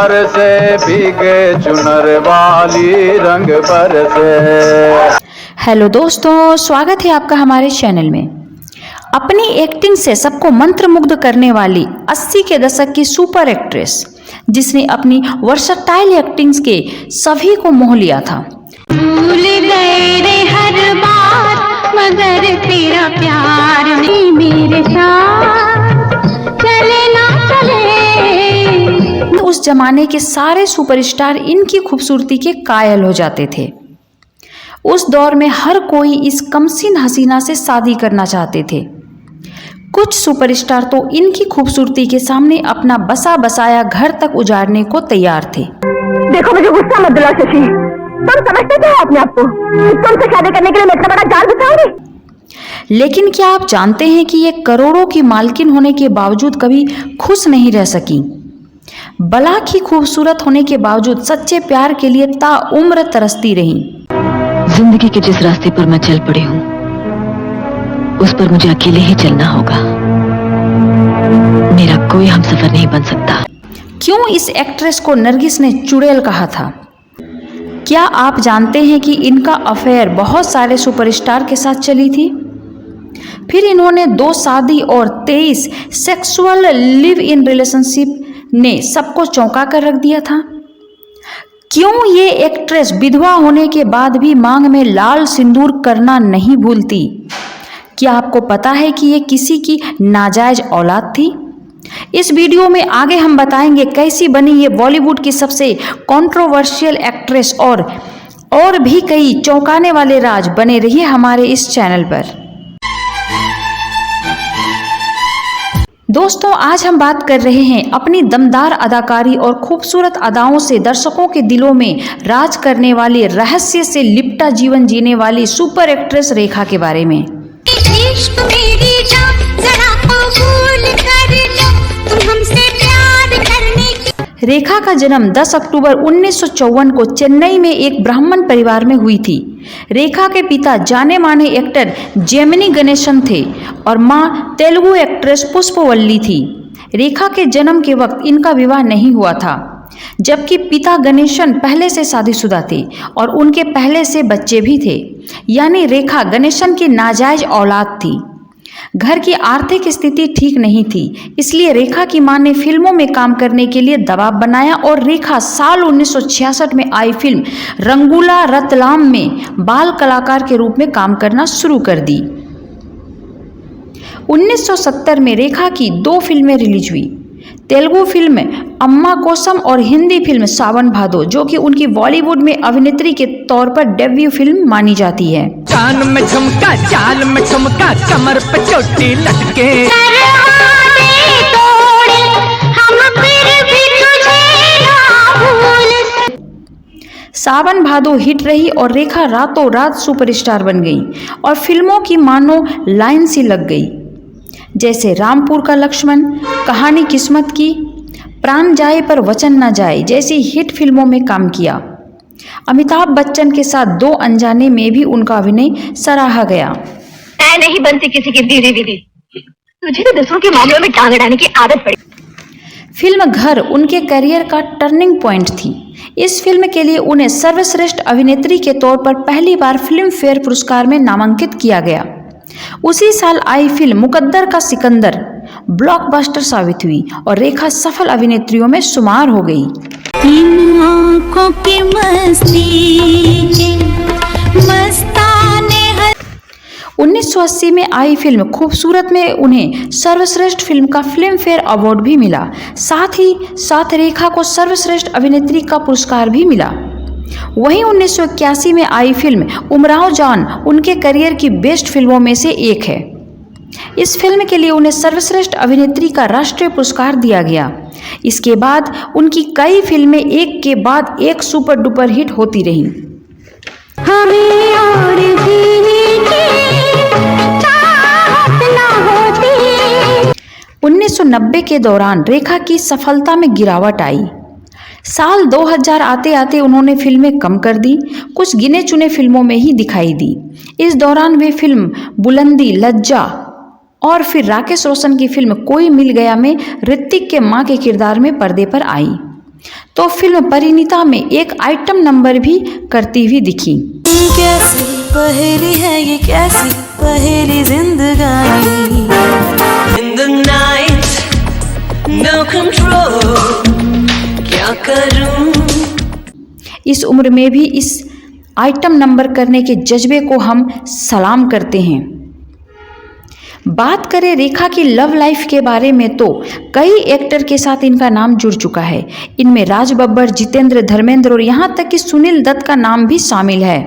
बरसे भीगे चुनर वाली रंग बरसे। हेलो दोस्तों, स्वागत है आपका हमारे चैनल में। अपनी एक्टिंग से सबको मंत्रमुग्ध करने वाली 80 के दशक की सुपर एक्ट्रेस, जिसने अपनी वर्सटाइल एक्टिंग के सभी को मोह लिया था। भूल गए रे हर बात, मगर तेरा प्यार नहीं मेरे साथ चले ना चले। उस जमाने के सारे सुपरस्टार इनकी खूबसूरती के कायल हो जाते थे। उस दौर में हर कोई इस कमसीन हसीना से शादी करना चाहते थे। कुछ सुपरस्टार तो इनकी खूबसूरती के सामने अपना बसा बसाया घर तक उजाड़ने को तैयार थे। देखो, मुझे गुस्सा मत दिलाओ शशि। तुम समझते क्या हो अपने आप को? तुमसे शादी करने के लिए मैं इतना बड़ा जाल बिछाऊंगी? लेकिन क्या आप जानते हैं कि ये करोड़ों की मालकिन होने के बावजूद कभी खुश नहीं रह सकी। बलाक ही खूबसूरत होने के बावजूद सच्चे प्यार के लिए ताउम्र तरसती रहीं। जिंदगी के जिस रास्ते पर मैं चल पड़ी हूँ, उस पर मुझे अकेले ही चलना होगा। मेरा कोई हमसफर नहीं बन सकता। क्यों इस एक्ट्रेस को नरगिस ने चुड़ैल कहा था? क्या आप जानते हैं कि इनका अफेयर बहुत सारे सुपरस्टार के साथ चली थी? फिर इन्होंने 2 शादी और 23 सेक्सुअल लिव इन रिलेशनशिप ने सबको चौंका कर रख दिया था। क्यों ये एक्ट्रेस विधवा होने के बाद भी मांग में लाल सिंदूर करना नहीं भूलती? क्या आपको पता है कि ये किसी की नाजायज औलाद थी? इस वीडियो में आगे हम बताएंगे कैसी बनी ये बॉलीवुड की सबसे कंट्रोवर्शियल एक्ट्रेस, और भी कई चौंकाने वाले राज। बने रहिए हमारे इस चैनल पर। दोस्तों, आज हम बात कर रहे हैं अपनी दमदार अदाकारी और खूबसूरत अदाओं से दर्शकों के दिलों में राज करने वाली, रहस्य से लिपटा जीवन जीने वाली सुपर एक्ट्रेस रेखा के बारे में। इश्क मेरी जान जरा कबूल कर लो, तुम हमसे प्यार करने की। रेखा का जन्म 10 अक्टूबर 1954 को चेन्नई में एक ब्राह्मण परिवार में हुई थी। रेखा के पिता जाने माने एक्टर जेमिनी गणेशन थे और मां तेलुगु एक्ट्रेस पुष्पवल्ली थी। रेखा के जन्म के वक्त इनका विवाह नहीं हुआ था, जबकि पिता गणेशन पहले से शादीशुदा थे और उनके पहले से बच्चे भी थे, यानी रेखा गणेशन की नाजायज औलाद थी। घर की आर्थिक स्थिति ठीक नहीं थी, इसलिए रेखा की मां ने फिल्मों में काम करने के लिए दबाव बनाया और रेखा साल 1966 में आई फिल्म रंगूला रतलाम में बाल कलाकार के रूप में काम करना शुरू कर दी। 1970 में रेखा की 2 फिल्में रिलीज हुई, तेलुगु फिल्म अम्मा कोसम और हिंदी फिल्म सावन भादो, जो कि उनकी बॉलीवुड में अभिनेत्री के तौर पर डेब्यू फिल्म मानी जाती है। कान में झुमका, चाल में ठुमका, कमर पे चोटी लटके, सावन भादो हिट रही और रेखा रातों रात सुपरस्टार बन गई और फिल्मों की मानो लाइन सी लग गई, जैसे रामपुर का लक्ष्मण, कहानी किस्मत की, प्राण जाए पर वचन न जाए जैसी हिट फिल्मों में काम किया। अमिताभ बच्चन के साथ 2 अनजाने में भी उनका अभिनय सराहा गया। मैं नहीं बनती किसी की दीदी दीदी, तुझे तो दूसरों के मामलों में टांग अड़ाने की आदत पड़ी। फिल्म घर उनके करियर का टर्निंग पॉइंट थी। इस फिल्म के लिए उन्हें सर्वश्रेष्ठ अभिनेत्री के तौर पर पहली बार फिल्म फेयर पुरस्कार में नामांकित किया गया। उसी साल आई फिल्म मुकद्दर का सिकंदर ब्लॉकबस्टर साबित हुई और रेखा सफल अभिनेत्रियों में शुमार हो गई। इन आँखों की मस्ती के मस्ताने 1980 में आई फिल्म खूबसूरत में उन्हें सर्वश्रेष्ठ फिल्म का फिल्म फेयर अवार्ड भी मिला। साथ ही साथ रेखा को सर्वश्रेष्ठ अभिनेत्री का पुरस्कार भी मिला। वहीं 1981 में आई फिल्म उमराव जान उनके करियर की बेस्ट फिल्मों में से एक है। इस फिल्म के लिए उन्हें सर्वश्रेष्ठ अभिनेत्री का राष्ट्रीय पुरस्कार दिया गया। इसके बाद उनकी कई फिल्में एक के बाद एक सुपर डुपर हिट होती रहीं। हमें और जीने की चाहत न होती। 1990 के दौरान रेखा की सफलता में गिरावट आई। साल 2000 आते आते उन्होंने फिल्में कम कर दी, कुछ गिने चुने फिल्मों में ही दिखाई दी। इस दौरान वे फिल्म बुलंदी, लज्जा और फिर राकेश रोशन की फिल्म कोई मिल गया में ऋतिक के मां के किरदार में पर्दे पर आई। तो फिल्म परिणीता में एक आइटम नंबर भी करती हुई दिखी। कैसी पहेली है ये, कैसी पहेली जिंदगानी। In the night, no control, क्या करूं। इस उम्र में भी इस आइटम नंबर करने के जज्बे को हम सलाम करते हैं। बात करें रेखा की लव लाइफ के बारे में तो कई एक्टर के साथ इनका नाम जुड़ चुका है। इनमें राज बब्बर, जितेंद्र, धर्मेंद्र और यहाँ तक कि सुनील दत्त का नाम भी शामिल है।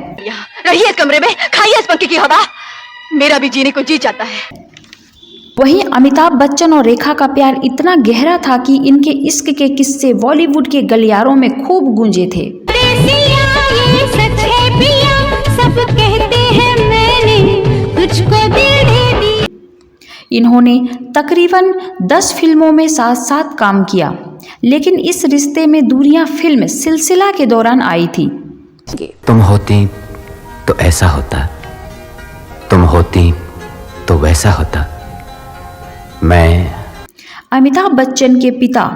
रहिए इस कमरे में, खाइए इस पंखे की हवा, मेरा भी जीने को जी जाता है। वहीं अमिताभ बच्चन और रेखा का प्यार इतना गहरा था कि इनके इश्क के किस्से बॉलीवुड के गलियारों में खूब गूंजे थे। परदेसिया ये सच है पिया, सब कहते हैं मैंने तुझको दिल दे दी। इन्होंने तकरीबन 10 फिल्मों में साथ साथ काम किया, लेकिन इस रिश्ते में दूरियां फिल्म सिलसिला के दौरान आई थी। तुम होती तो ऐसा होता, तुम होती तो वैसा होता। मैं अमिताभ बच्चन के पिता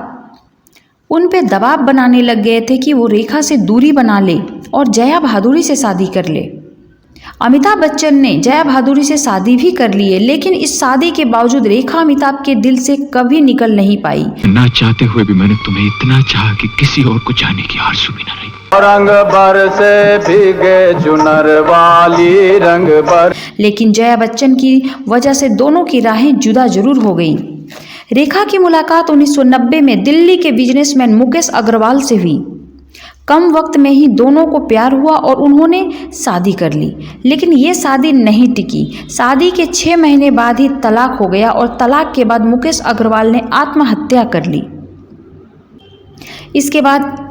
उन पे दबाव बनाने लग गए थे कि वो रेखा से दूरी बना ले और जया भादुरी से शादी कर ले। अमिताभ बच्चन ने जया भादुरी से शादी भी कर ली है, लेकिन इस शादी के बावजूद रेखा अमिताभ के दिल से कभी निकल नहीं पाई। ना चाहते हुए भी मैंने तुम्हें इतना चाहा कि किसी और को जाने की आरज़ू भी ना रही। रंग भर से भीगे चुनर वाली रंग भर। लेकिन जया बच्चन की वजह से दोनों की राहें जुदा जरूर हो गई। रेखा की मुलाकात 1990 में दिल्ली के बिजनेसमैन मुकेश अग्रवाल से हुई। कम वक्त में ही दोनों को प्यार हुआ और उन्होंने शादी कर ली, लेकिन ये शादी नहीं टिकी। शादी के 6 महीने बाद ही तलाक हो गया और तलाक के बाद मुकेश अग्रवाल ने आत्महत्या कर ली। इसके बाद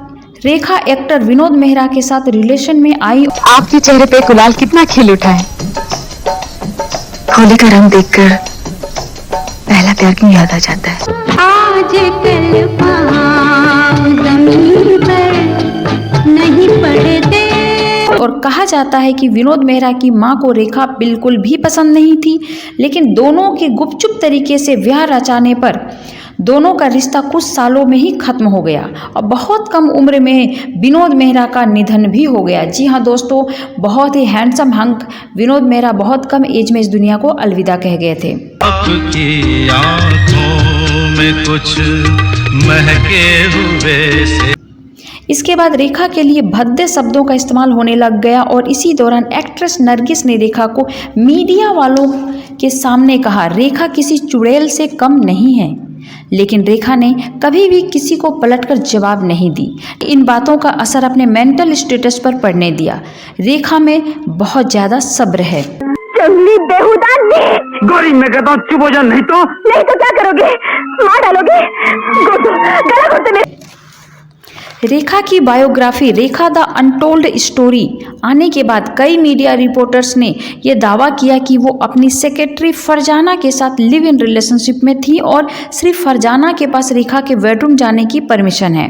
रेखा एक्टर विनोद मेहरा के साथ रिलेशन में आई। आपके चेहरे पे गुलाल कितना खिल उठा है। होली का रंग देखकर पहला प्यार क्यों याद आ जाता है। आज कल पाँव जमीन पर नहीं पड़ते। और कहा जाता है कि विनोद मेहरा की मां को रेखा बिल्कुल भी पसंद नहीं थी, लेकिन दोनों के गुपचुप तरीके से ब्याह रचाने पर दोनों का रिश्ता कुछ सालों में ही खत्म हो गया और बहुत कम उम्र में विनोद मेहरा का निधन भी हो गया। जी हाँ दोस्तों, बहुत ही हैंडसम हंक विनोद मेहरा बहुत कम एज में इस दुनिया को अलविदा कह गए थे। आपकी आंखों में कुछ महके हुए से। इसके बाद रेखा के लिए भद्दे शब्दों का इस्तेमाल होने लग गया और इसी दौरान एक्ट्रेस नरगिस ने रेखा को मीडिया वालों के सामने कहा, रेखा किसी चुड़ैल से कम नहीं है। लेकिन रेखा ने कभी भी किसी को पलटकर जवाब नहीं दी। इन बातों का असर अपने मेंटल स्टेटस पर पड़ने दिया। रेखा में बहुत ज्यादा सब्र है। जंगली बेहुदा नीच। गौरी मैं कहता हूँ चुप हो जा, नहीं तो क्या करोगे? मार डालोगे? गला घोटते मेरे। रेखा की biography Rekha the untold story आने के बाद कई मीडिया रिपोर्टर्स ने यह दावा किया कि वो अपनी सेक्रेटरी फरजाना के साथ लिव इन रिलेशनशिप में थी और सिर्फ फरजाना के पास रेखा के बेडरूम जाने की परमिशन है।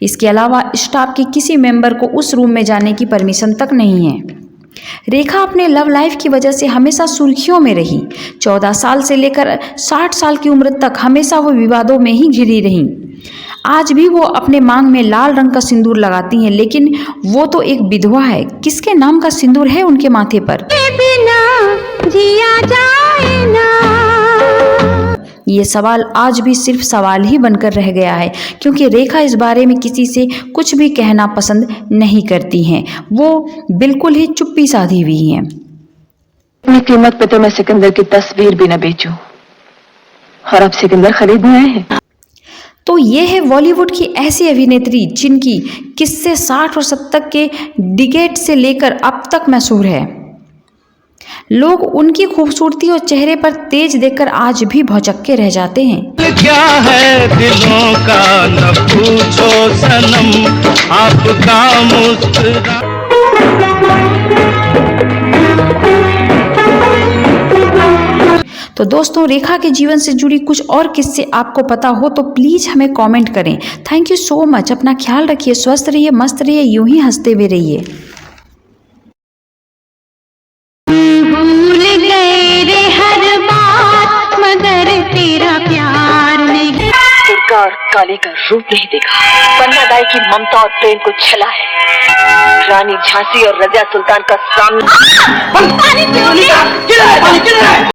इसके अलावा स्टाफ के किसी मेंबर को उस रूम में जाने की परमिशन तक नहीं है। रेखा अपने लव लाइफ की वजह से हमेशा सुर्खियों में रही। 14 साल से लेकर 60 साल की उम्र तक हमेशा वो विवादों में ही घिरी रहीं। आज भी वो अपने मांग में लाल रंग का सिंदूर लगाती हैं, लेकिन वो तो एक विधवा है। किसके नाम का सिंदूर है उनके माथे पर? बिना जिया जाए ना। ये सवाल आज भी सिर्फ सवाल ही बनकर रह गया है, क्योंकि रेखा इस बारे में किसी से कुछ भी कहना पसंद नहीं करती हैं। वो बिल्कुल ही चुप्पी साधी हुई हैं। अपनी कीमत पे तो मैं सिकंदर की तस्वीर भी न बेचूं, और अब सिकंदर खरीदने आए हैं। तो ये है बॉलीवुड की ऐसी अभिनेत्री जिनकी किस्से 60 और 70 के डिकेड से लेकर अब तक मशहूर है। लोग उनकी खूबसूरती और चेहरे पर तेज देखकर आज भी भौचक्के रह जाते हैं। क्या है दिलों का न पूछो सनम, आपका मुस्कुरा। तो दोस्तों, रेखा के जीवन से जुड़ी कुछ और किस्से आपको पता हो तो प्लीज हमें कमेंट करें। Thank you so much. अपना ख्याल रखिए, स्वस्थ रहिए, मस्त रहिए, यूं ही हंसते हुए रहिए। भूल गए रे हर बात, मगर तेरा प्यार नहीं। का और काले का रूप नहीं देखा। पन्नादाई की ममता और प्रेम को छला है। रानी झांसी और रजिया सुल्तान का सामना